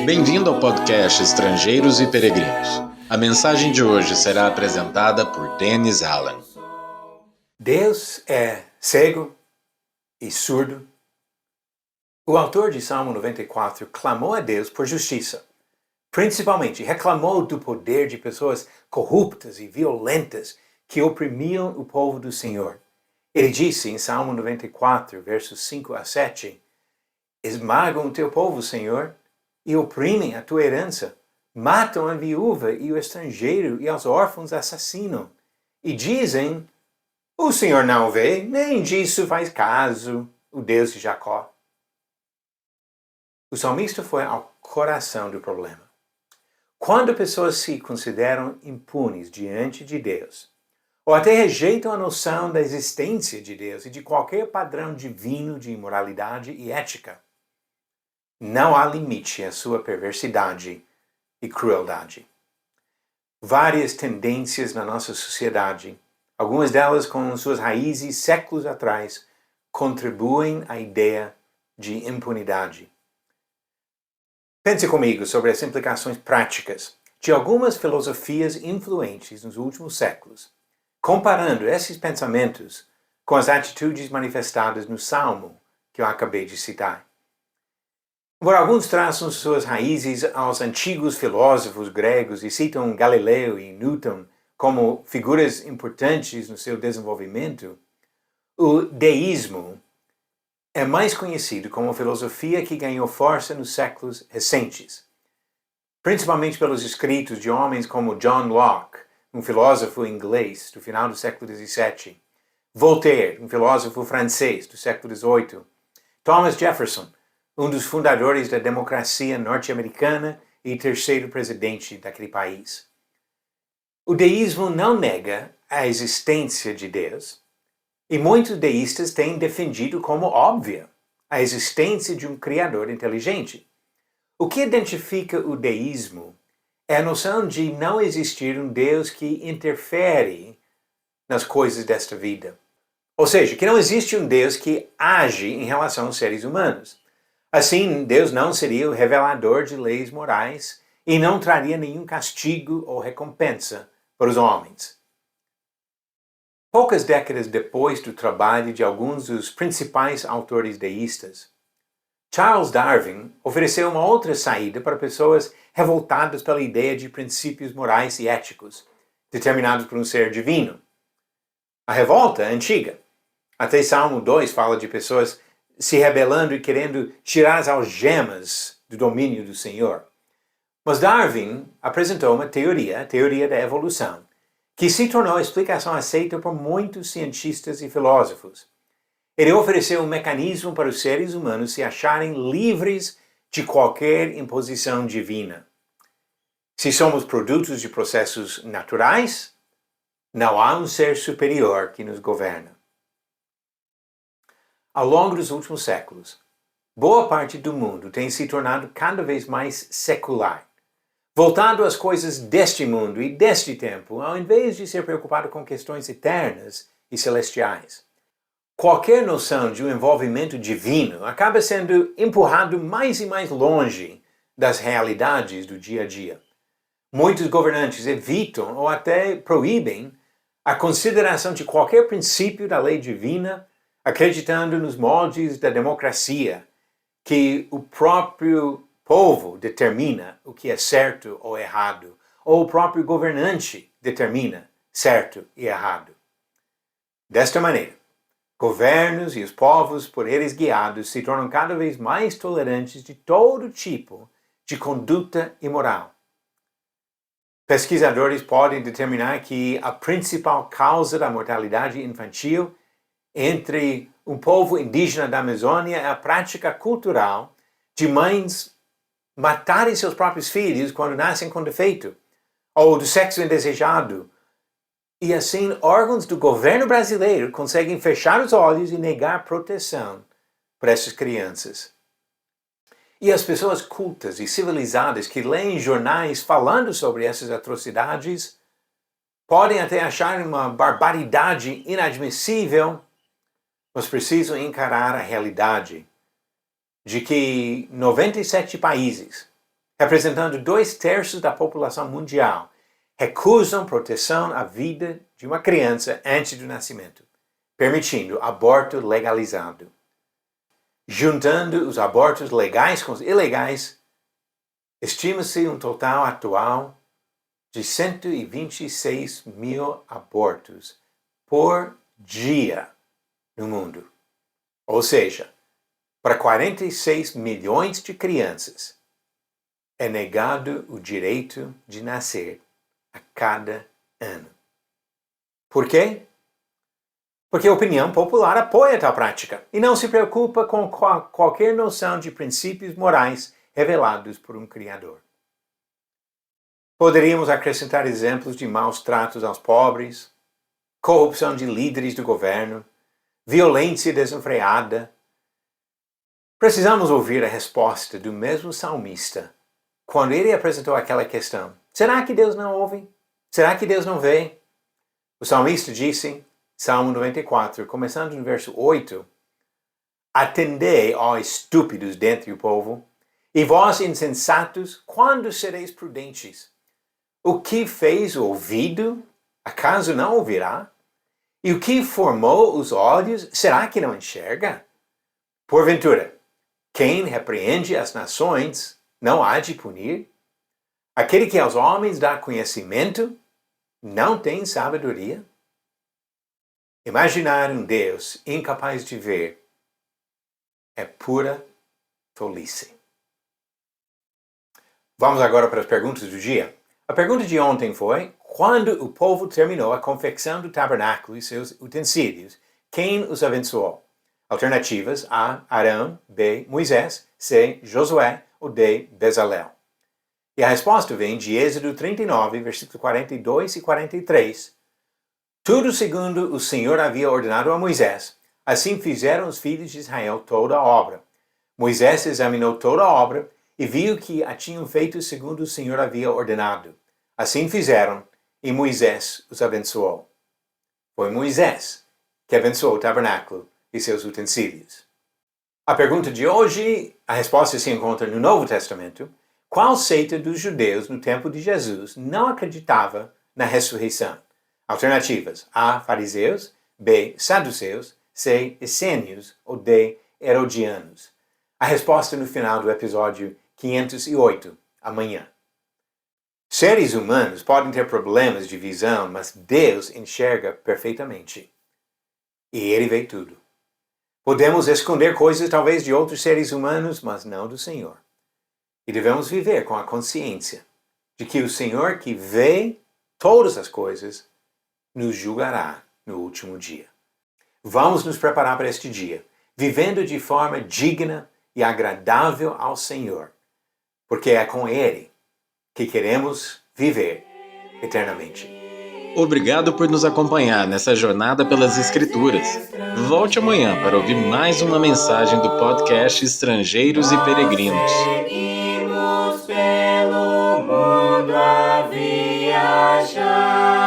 Bem-vindo ao podcast Estrangeiros e Peregrinos. A mensagem de hoje será apresentada por Dennis Allen. Deus é cego e surdo. O autor de Salmo 94 clamou a Deus por justiça. Principalmente, reclamou do poder de pessoas corruptas e violentas que oprimiam o povo do Senhor. Ele disse em Salmo 94, versos 5 a 7, esmagam o teu povo, Senhor, e oprimem a tua herança. Matam a viúva e o estrangeiro e aos órfãos assassinam. E dizem, o Senhor não vê, nem disso faz caso, o Deus de Jacó. O salmista foi ao coração do problema. Quando pessoas se consideram impunes diante de Deus, ou até rejeitam a noção da existência de Deus e de qualquer padrão divino de moralidade e ética, não há limite à sua perversidade e crueldade. Várias tendências na nossa sociedade, algumas delas com suas raízes séculos atrás, contribuem à ideia de impunidade. Pense comigo sobre as implicações práticas de algumas filosofias influentes nos últimos séculos, comparando esses pensamentos com as atitudes manifestadas no Salmo que eu acabei de citar. Embora alguns traçam suas raízes aos antigos filósofos gregos e citam Galileu e Newton como figuras importantes no seu desenvolvimento, o deísmo é mais conhecido como filosofia que ganhou força nos séculos recentes, principalmente pelos escritos de homens como John Locke, um filósofo inglês do final do século XVII, Voltaire, um filósofo francês do século XVIII, Thomas Jefferson, um dos fundadores da democracia norte-americana e terceiro presidente daquele país. O deísmo não nega a existência de Deus, e muitos deístas têm defendido como óbvia a existência de um Criador inteligente. O que identifica o deísmo é a noção de não existir um Deus que interfere nas coisas desta vida. Ou seja, que não existe um Deus que age em relação aos seres humanos. Assim, Deus não seria o revelador de leis morais e não traria nenhum castigo ou recompensa para os homens. Poucas décadas depois do trabalho de alguns dos principais autores deístas, Charles Darwin ofereceu uma outra saída para pessoas revoltadas pela ideia de princípios morais e éticos, determinados por um ser divino. A revolta é antiga. Até Salmo 2 fala de pessoas se rebelando e querendo tirar as algemas do domínio do Senhor. Mas Darwin apresentou uma teoria, a teoria da evolução, que se tornou a explicação aceita por muitos cientistas e filósofos. Ele ofereceu um mecanismo para os seres humanos se acharem livres de qualquer imposição divina. Se somos produtos de processos naturais, não há um ser superior que nos governa. Ao longo dos últimos séculos, boa parte do mundo tem se tornado cada vez mais secular, voltado às coisas deste mundo e deste tempo, ao invés de ser preocupado com questões eternas e celestiais. Qualquer noção de um envolvimento divino acaba sendo empurrado mais e mais longe das realidades do dia a dia. Muitos governantes evitam ou até proíbem a consideração de qualquer princípio da lei divina, acreditando nos moldes da democracia, que o próprio povo determina o que é certo ou errado, ou o próprio governante determina certo e errado. Desta maneira, governos e os povos por eles guiados se tornam cada vez mais tolerantes de todo tipo de conduta imoral. Pesquisadores podem determinar que a principal causa da mortalidade infantil entre um povo indígena da Amazônia é a prática cultural de mães matarem seus próprios filhos quando nascem com defeito, ou do sexo indesejado. E assim, órgãos do governo brasileiro conseguem fechar os olhos e negar proteção para essas crianças. E as pessoas cultas e civilizadas que leem jornais falando sobre essas atrocidades podem até achar uma barbaridade inadmissível, mas precisam encarar a realidade de que 97 países representando 2/3 da população mundial, recusam proteção à vida de uma criança antes do nascimento, permitindo aborto legalizado. Juntando os abortos legais com os ilegais, estima-se um total atual de 126 mil abortos por dia no mundo. Ou seja, para 46 milhões de crianças é negado o direito de nascer a cada ano. Por quê? Porque a opinião popular apoia tal prática e não se preocupa com qualquer noção de princípios morais revelados por um Criador. Poderíamos acrescentar exemplos de maus tratos aos pobres, corrupção de líderes do governo, violência desenfreada. Precisamos ouvir a resposta do mesmo salmista quando ele apresentou aquela questão. Será que Deus não ouve? Será que Deus não vê? O salmista disse, Salmo 94, começando no verso 8, Atendei, ó estúpidos dentre o povo, e vós insensatos, quando sereis prudentes? O que fez o ouvido, acaso não ouvirá? E o que formou os olhos, será que não enxerga? Porventura, quem repreende as nações não há de punir? Aquele que aos homens dá conhecimento não tem sabedoria? Imaginar um Deus incapaz de ver é pura tolice. Vamos agora para as perguntas do dia. A pergunta de ontem foi: quando o povo terminou a confecção do tabernáculo e seus utensílios, quem os abençoou? Alternativas: A. Arão, B. Moisés, C. Josué ou D. Bezalel. E a resposta vem de Êxodo 39, versículos 42 e 43. Tudo segundo o Senhor havia ordenado a Moisés, assim fizeram os filhos de Israel toda a obra. Moisés examinou toda a obra e viu que a tinham feito segundo o Senhor havia ordenado. Assim fizeram, e Moisés os abençoou. Foi Moisés que abençoou o tabernáculo e seus utensílios. A pergunta de hoje, a resposta se encontra no Novo Testamento. Qual seita dos judeus no tempo de Jesus não acreditava na ressurreição? Alternativas: A. Fariseus, B. Saduceus, C. Essênios ou D. Herodianos. A resposta no final do episódio 508, amanhã. Seres humanos podem ter problemas de visão, mas Deus enxerga perfeitamente. E Ele vê tudo. Podemos esconder coisas talvez de outros seres humanos, mas não do Senhor. E devemos viver com a consciência de que o Senhor que vê todas as coisas nos julgará no último dia. Vamos nos preparar para este dia, vivendo de forma digna e agradável ao Senhor, porque é com Ele que queremos viver eternamente. Obrigado por nos acompanhar nessa jornada pelas Escrituras. Volte amanhã para ouvir mais uma mensagem do podcast Estrangeiros e Peregrinos. Seguimos pelo mundo a viajar.